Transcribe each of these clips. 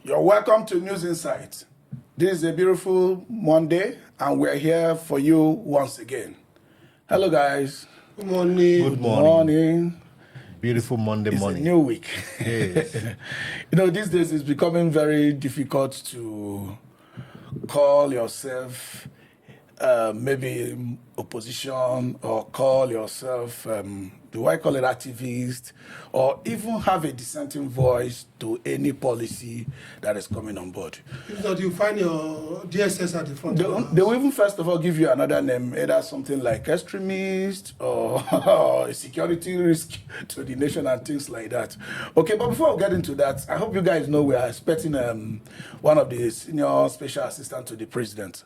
You're welcome to News Insight. This is a beautiful Monday, and we're here for you once again. Hello, guys. Good morning. Good morning. Beautiful Monday morning. It's a new week. Yes. These days it's becoming very difficult to call yourself maybe opposition or call yourself, do I call it activist, or even have a dissenting voice to any policy that is coming on board. If not, you find your DSS at the front. They will even first of all give you another name, either something like extremist or a security risk to the nation and things like that. Okay, but before we get into that, I hope you guys know we are expecting one of the senior special assistants to the president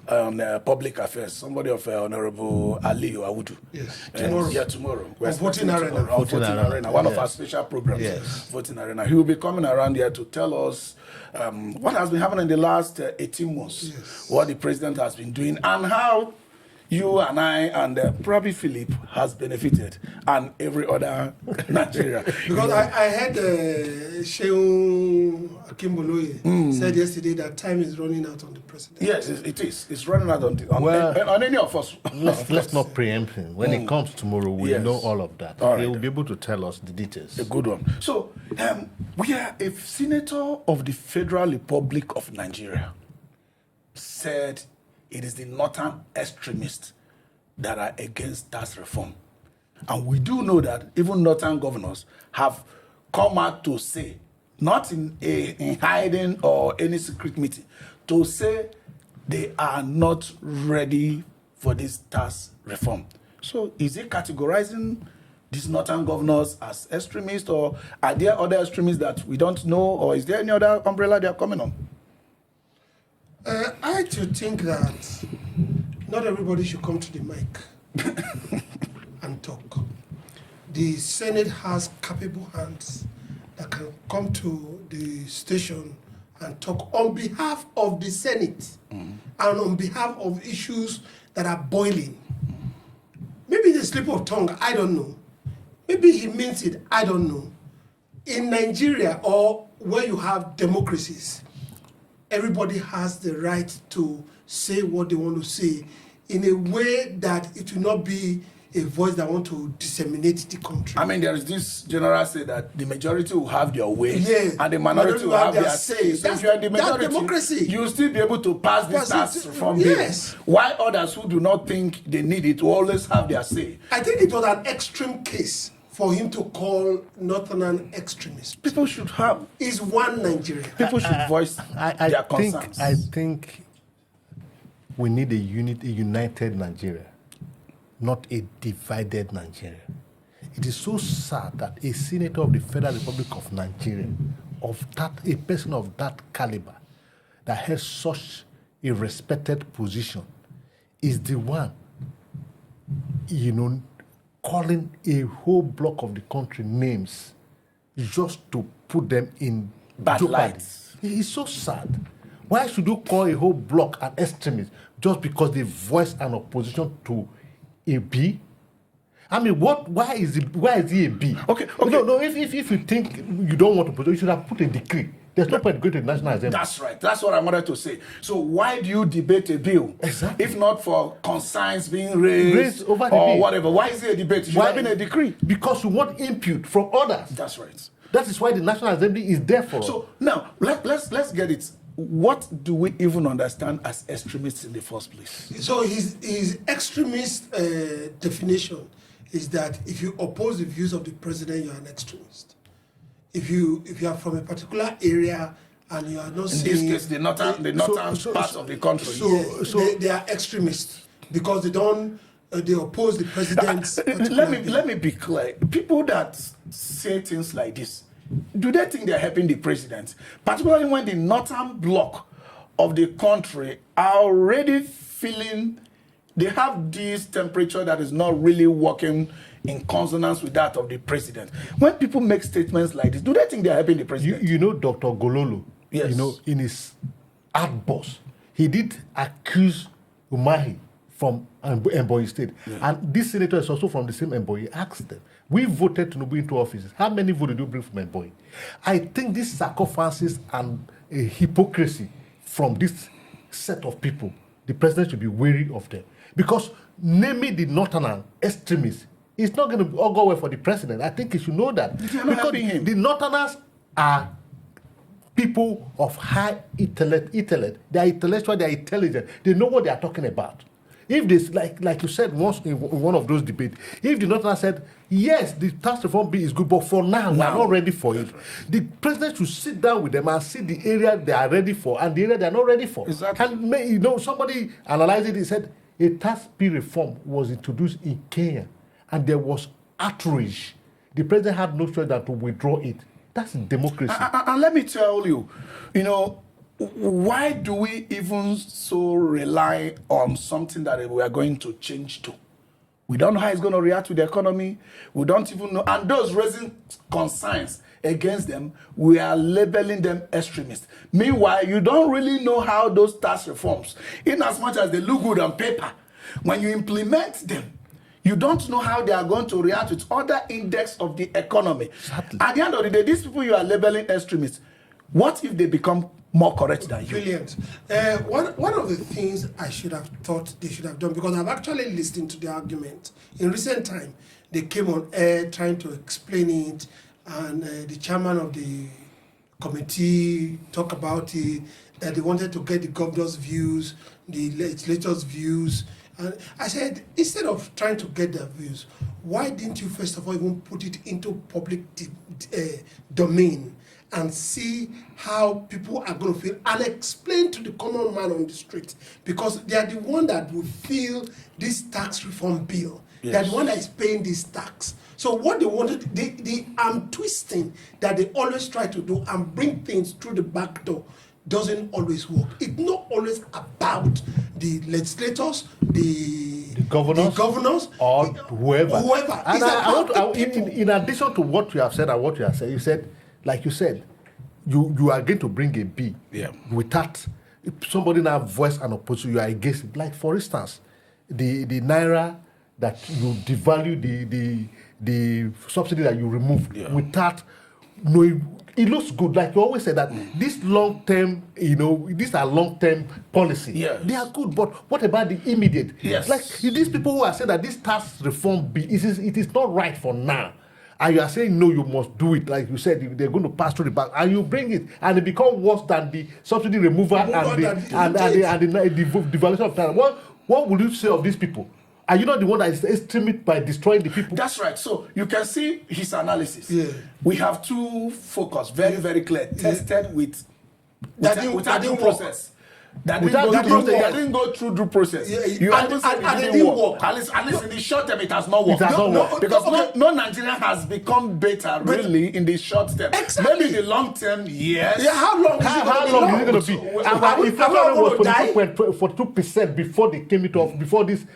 on public affairs, somebody of Honorable Ali Awudu. Yes, tomorrow. Tomorrow. We're voting arena. Voting arena. One of our special programs. Yes. Voting arena. He will be coming around here to tell us what has been happening in the last 18 months, Yes. what the president has been doing, and how you and I and probably Philip has benefited, and every other Nigerian. Because I heard Shehu Akimboloye said yesterday that time is running out on the president. Yes, it is. It's running out on any of us. Let's not preempt him. When it comes tomorrow, we'll know all of that. All right. He will be able to tell us the details. A good one. So, we are a senator of the Federal Republic of Nigeria said it is the northern extremists that are against tax reform. And we do know that even northern governors have come out to say, not in hiding or any secret meeting, to say they are not ready for this tax reform. So is it categorizing these northern governors as extremists, or are there other extremists that we don't know, or is there any other umbrella they are coming on? I too think that not everybody should come to the mic and talk. The Senate has capable hands that can come to the station and talk on behalf of the Senate and on behalf of issues that are boiling. Maybe it's a slip of tongue, I don't know. Maybe he means it, I don't know. In Nigeria, or where you have democracies, everybody has the right to say what they want to say in a way that it will not be a voice that want to disseminate the country. I mean, there is this general say that the majority will have their way, Yeah. and the minority will have their say. So if you are the That's majority, democracy. you will still be able to pass this tax reform bill. Yes. While others who do not think they need it will always have their say. I think it was an extreme case for him to call Northern extremists. People should have. Is one Nigeria. People should voice their concerns. I think we need a united Nigeria, not a divided Nigeria. It is so sad that a senator of the Federal Republic of Nigeria, a person of that caliber, that has such a respected position, is the one, calling a whole block of the country names just to put them in Bad jeopardy. lights. It's so sad. Why should you call a whole block an extremist just because they voice an opposition to a B? I mean, why is he a B? Okay. No, if you think you don't want to, you should have put a decree. There's no point going to the National Assembly. That's right. That's what I wanted to say. So why do you debate a bill? Exactly. If not for concerns being raised over the or bill. whatever. Why is it a debate? It should have been a decree. Because you want input from others. That's right. That is why the National Assembly is there for us. So now let's get it. What do we even understand as extremists in the first place? So his extremist definition is that if you oppose the views of the president, you are an extremist. If you are from a particular area and you are not In this case, the northern parts of the country. They are extremists because they oppose the president's. Let me be clear. People that say things like this, do they think they're helping the president? Particularly when the northern bloc of the country are already feeling they have this temperature that is not really working in consonance with that of the president. When people make statements like this, do they think they're helping the president? You know Dr. Gololo, Yes. in his outburst, he did accuse Umahi from Ebonyi State. Yeah. And this senator is also from the same Ebonyi. He asked them, we voted Tinubu into offices. How many votes did you bring from Ebonyi? I think these sacrifices and hypocrisy from this set of people, the president should be wary of them. Because naming the northern extremists is not going to all go well for the president. I think he should know that. Because the northerners are people of high intellect. They are intellectual, they are intelligent. They know what they are talking about. If this, like you said once in one of those debates, if the northerners said, yes, the tax reform bill is good, but for now, we are not ready for it. The president should sit down with them and see the area they are ready for and the area they are not ready for. Exactly. And somebody analyzed it, he said, a tax bill reform was introduced in Kenya and there was outrage. The president had no choice than to withdraw it. That's democracy. And let me tell you, why do we even so rely on something that we are going to change to? We don't know how it's going to react to the economy. We don't even know. And those raising concerns against them, we are labeling them extremists. Meanwhile, you don't really know how those tax reforms, in as much as they look good on paper, when you implement them, you don't know how they are going to react with other index of the economy. Exactly. At the end of the day, these people you are labeling extremists, what if they become more correct than you? Brilliant. One of the things I should have thought they should have done, because I've actually listened to the argument. In recent time, they came on air trying to explain it, and the chairman of the committee talked about it, that they wanted to get the governor's views, the legislators' views. And I said, instead of trying to get their views, why didn't you first of all even put it into public domain and see how people are going to feel and explain to the common man on the street? Because they are the one that will feel this tax reform bill. Yes. They are the one that is paying this tax. So what they wanted, the arm twisting that they always try to do and bring things through the back door doesn't always work. It's not always about the legislators, the governors, or whoever. And in addition to what you have said and what you have said, you said, you are going to bring a bill without somebody now voice an opposition, you are against it. Like, for instance, the naira that you devalue, the subsidy that you remove without knowing. It looks good, like you always say that this long-term, these are long-term policy. Yes. They are good, but what about the immediate? Yes. Like these people who are saying that this tax reform bill, it is not right for now. And you are saying, no, you must do it. Like you said, they're going to pass through the back. And you bring it, and it becomes worse than the subsidy removal and the devaluation of time. What would you say of these people? Are you not the one that is extremist by destroying the people? That's right. So you can see his analysis. Yeah. We have two focus, very, very clear, tested without due process. That didn't go through due process. Yeah, you haven't said it didn't work. At least in the short term, it has not worked. Because no Nigerian has become better really in the short term. Exactly. Maybe in the long term, yes. Yeah, how long is it going to be? If everyone was 42% before they came before this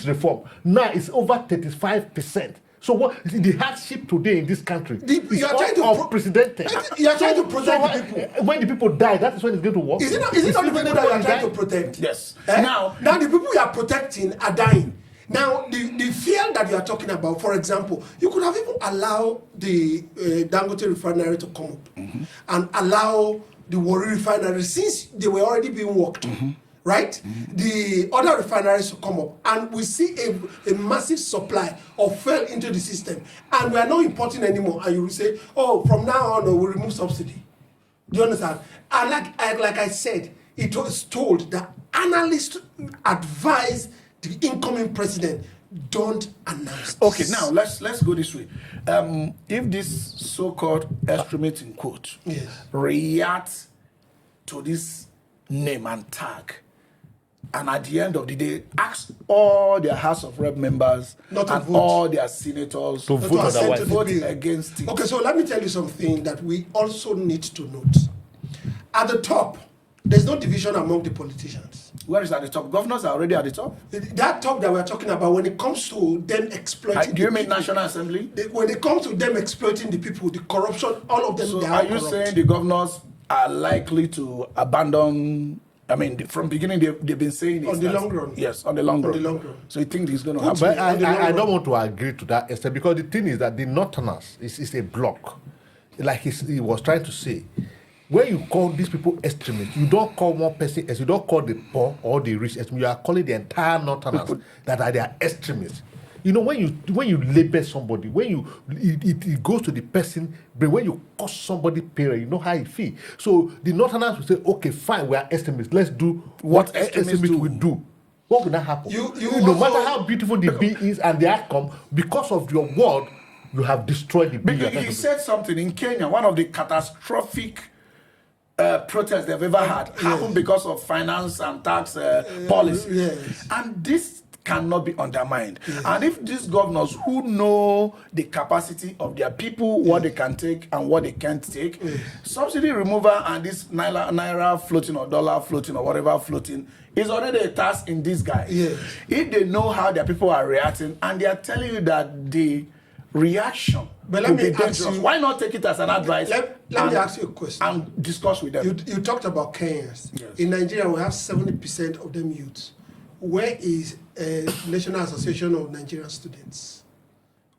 reform, now it's over 35%. So what the hardship today in this country is unprecedented. You are trying to protect the people. When the people die, that is when it's going to work. Is it not the people that you are trying to protect? Yes. Now the people you are protecting are dying. Now the fear that you are talking about, for example, you could have even allowed the Dangote refinery to come up and allow the Warri refinery, since they were already being worked on. Right? The other refineries will come up, and we see a massive supply of fuel into the system, and we are not importing anymore. And you will say, oh, from now on, we'll remove subsidy. Do you understand? And like I said, it was told that analysts advise the incoming president, don't announce this. Okay, now let's go this way. If this so-called extremist in quote reacts to this name and tag, and at the end of the day, ask all their House of Rep members and all their senators to vote against it. Okay, so let me tell you something that we also need to note. At the top, there's no division among the politicians. Where is at the top? Governors are already at the top. That top that we're talking about, when it comes to them exploiting do you mean National Assembly? When it comes to them exploiting the people, the corruption, all of them, so they are you saying the governors are likely to abandon? I mean, from beginning they've been saying on the long run. Yes, on the long run. So you think it's going to happen? But I don't want to agree to that extent, because the thing is that the Northerners is a block. Like he was trying to say, when you call these people extremists, you don't call one person as you don't call the poor or the rich extremists. You are calling the entire Northerners that are their extremists. You know, when you label somebody, it goes to the person, but when you cost somebody parent, you know how it feel. So the Northerners will say, okay, fine, we are extremists. Let's do what extremists will do. What will that happen? No matter how beautiful the bee is and the outcome, because of your word, you have destroyed the bee. He said something in Kenya, one of the catastrophic protests they've ever had happened because of finance and tax policy. Yes. And this cannot be undermined. And if these governors who know the capacity of their people, what they can take and what they can't take, subsidy removal and this naira floating or dollar floating or whatever floating is already a task in disguise. If they know how their people are reacting and they are telling you that the reaction will be dangerous, why not take it as an advice? Let me ask you a question. And discuss with them. You talked about Kenyans. Yes. In Nigeria, we have 70% of them youths. Where is National Association of Nigerian Students?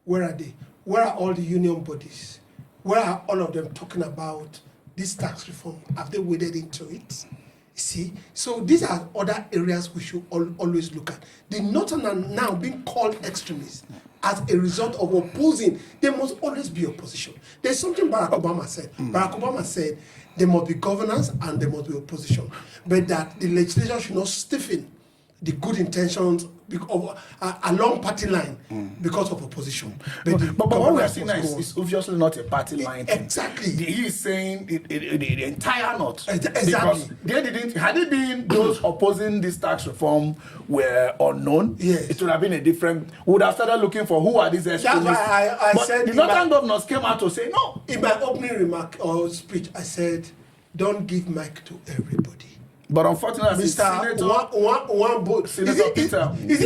Where are they? Where are all the union bodies? Where are all of them talking about this tax reform? Have they waded into it? See, so these are other areas we should always look at. The Northern are now being called extremists as a result of opposing. There must always be opposition. There's something Barack Obama said. Barack Obama said there must be governance and there must be opposition, but that the legislation should not stiffen the good intentions of along party line because of opposition. But what we are seeing now is obviously not a party line thing. Exactly. He is saying the entire North. Exactly. Because they didn't, had it been those opposing this tax reform were unknown, it would have been a different, would have started looking for who are these extremists. That's why I but said the Northern governors came out to say no. In my opening remark or speech, I said, don't give mic to everybody. But unfortunately, Mr. Senator Peter, is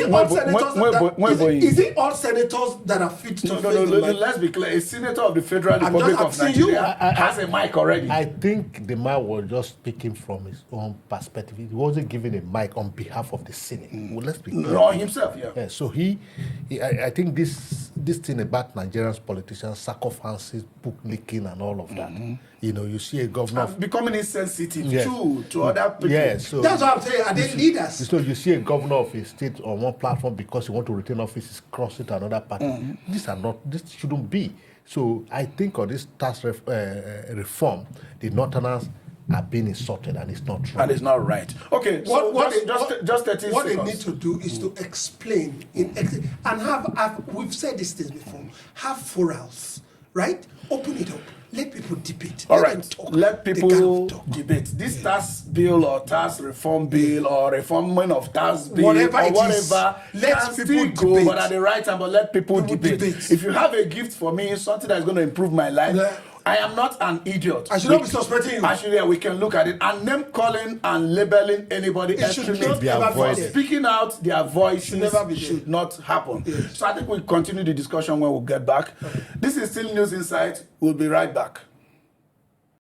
it all senators that are fit to no, let's be clear. A senator of the Federal Republic of Nigeria has a mic already. I think the man was just speaking from his own perspective. He wasn't giving a mic on behalf of the Senate. Well, let's be clear. No, himself, So I think this thing about Nigerians politicians, sacrifices, book leaking, and all of that. You know, you see a governor becoming insensitive too to other people. So that's what I'm saying. Are they leaders? So you see a governor of a state on one platform because he want to retain office is crossing to another party. This shouldn't be. So I think on this tax reform, the Northerners are being insulted, and it's not true. And it's not right. Okay, what they need to do is to explain and have we've said these things before. Have forums, right? Open it up. Let people debate. All right. Let people debate. This tax bill or tax reform bill or reforming of tax bill whatever or whatever, let people go, but at the right time, but let people debate. If you have a gift for me, something that's going to improve my life, I am not an idiot. I should not be suspecting you. Actually, we can look at it. And them calling and labeling anybody speaking out their voices should not happen. So I think we'll continue the discussion when we get back. This is still News Insight. We'll be right back.